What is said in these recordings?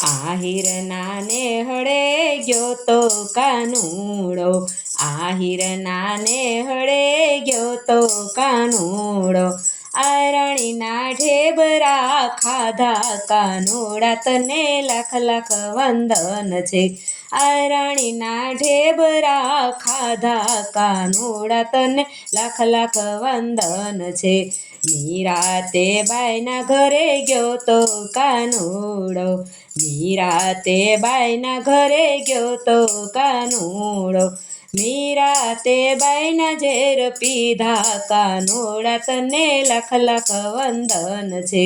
આહિરના ને હળે ગયો તો કાનુડો, આહિરના ને હળે ગયો તો કાનુડો, આરણીના ઢેબરા ખાધા કાનુડા તને લાખ લાખ વંદન છે. આરણીના ઢેબરા ખાધા કાનુડા તને લાખ લાખ વંદન છે. નિરાતે બાઈના ઘરે ગયો તો કાનુડો, નિરાતે બાઈના ઘરે ગયો તો કાનુડો, નિરાતે બાઈના ઝેર પીધા કાનુડા તને લાખ લાખ વંદન છે.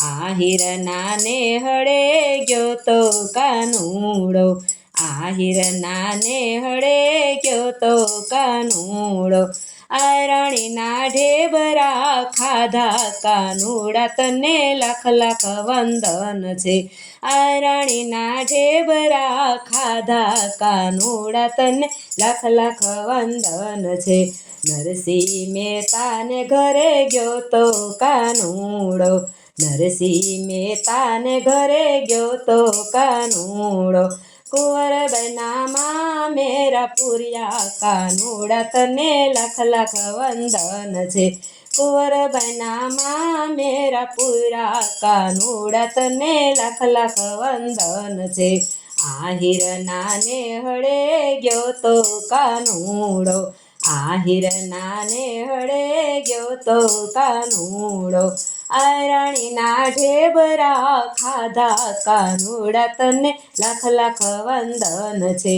આહિરના ને હળે ગયો તો કાનુડો, આહિરના ને હળે ગયો તો કાનુડો, આરણીના ઢેબરા ખાધા કાનુડા તને લાખ લાખ વંદન છે. આરણીના ઢેબરા ખાધા કાનુડા તને લાખ લાખ વંદન છે. નરસિંહ મહેતાને ઘરે ગયો તો કાનુડો, નરસિંહ મહેતાને ઘરે ગયો તો કાનુડો, કુંવરબાઈના મામેરા પૂર્યા કાનુડા તને લાખ લાખ વંદન છે. કુંવરબાઈના મામેરા પૂર્યા કાનુડા તને લાખ લાખ વંદન છે. આહિરના ને હળે ગયો તો કાનુડો, આહિરના ને હળે ગયો તો કાનુડો, આરણીના ઢેબરા ખાધા કાનુડા તને લાખ લાખ વંદન છે.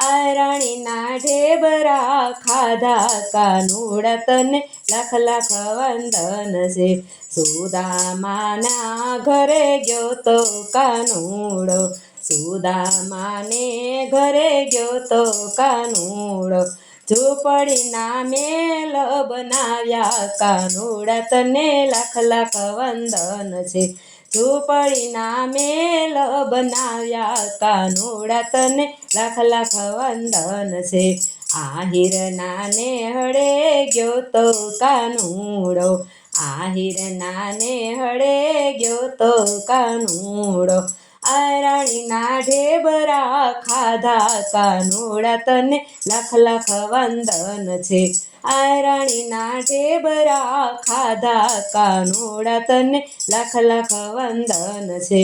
આરણીના ઢેબરા ખાધા કાનુડા તને લાખ લાખ વંદન છે. સુદામાના ઘરે ગયો તો કાનુડો, સુદામાને ઘરે ગયો તો કાનુડો, ઝૂંપડીના મેલ બનાવ્યા કાનુડા તને લાખ લાખ વંદન છે. ઝૂંપડીના મેલ બનાવ્યા કાનુડા તને લાખ લાખ વંદન છે. આહિરના ને હળે ગયો તો કાનુડો, આહિરના ને હળે ગયો તો કાનુડો, આરણીના ઢેબરા ખાધા કાનુડા તને લાખ લાખ વંદન છે. આરણીના ઢેબરા ખાધા કાનુડા તને લાખ લાખ વંદન છે.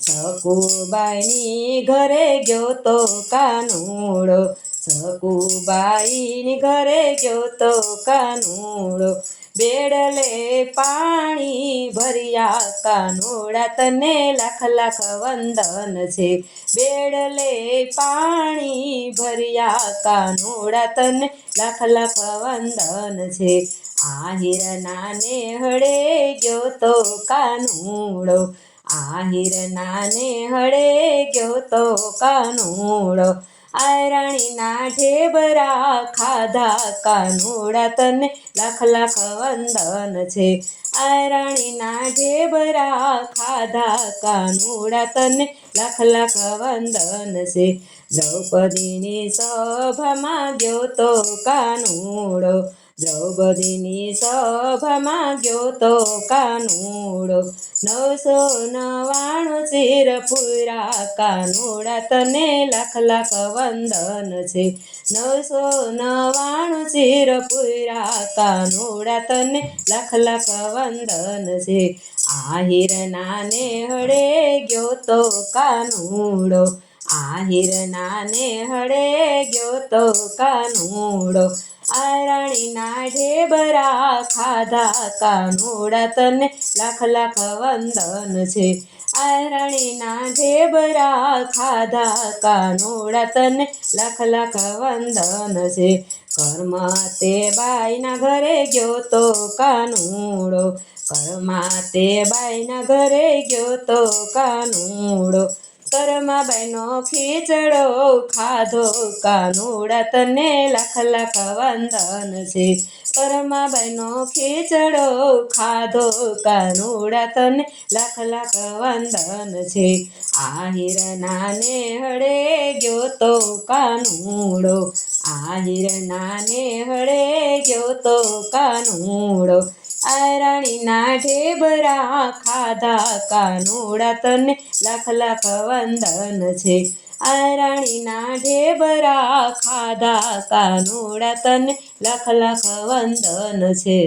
સકુબાઈની ઘરે ગયો તો કાનુડો, સકુબાઈની ઘરે ગયો તો કાનુડો, બેડલે પાણી ભર્યા કાનુડા તને લાખ લાખ વંદન છે. બેડલે પાણી ભર્યા કાનુડા તને લાખ લાખ વંદન છે. આહિરના ને હળે ગયો તો કાનુડો, આહિરના ને હળે ગયો તો કાનુડો, આરણીના ઢેબરા ખાધા કાનુડા તને લાખ લાખ વંદન છે. આરણીના ઢેબરા ખાધા કાનુડા તને લાખ લાખ વંદન છે. દ્રૌપદીની સભામાં ગયો તો કાનુડો, દ્રૌપદીની સભામાં ગયો તો કાનુડો, 999 શિર પૂર્યા કાનુડા તને લાખ લાખ વંદન છે. 999 શિર પૂર્યા કાનુડા તને લાખ લાખ વંદન છે. આહિરના ને હળે ગયો તો કાનુડો, આહિરના ને હળે ગયો તો કાનુડો, આરણીના ઢેબરા ખાધા કાનુડા તને લાખ લાખ વંદન છે. આરણીના ઢેબરા ખાધા કાનુડા તને લાખ લાખ વંદન છે. ઘરમાં તે બાઈના ઘરે ગયો તો કાનુડો, ઘરમાં તે બાઈના ઘરે ગયો તો કાનુડો, ઘરમાં બાઈનો ખીચડો ખાધો કાનુડા તને લાખ લાખ વંદન છે. ઘરમાં બાઈનો ખીચડો ખાધો કાનુડા તને લાખ લાખ વંદન છે. આહિરના ને હળે ગયો તો કાનુડો, આહિરના ને હળે ગયો તો કાનુડો, રાણીના ઢેબરા ખાધા કાનુડા તને લાખ લાખ વંદન છે. રાણીના ઢેબરા ખાધા કાનુડા તને લાખ લાખ વંદન છે.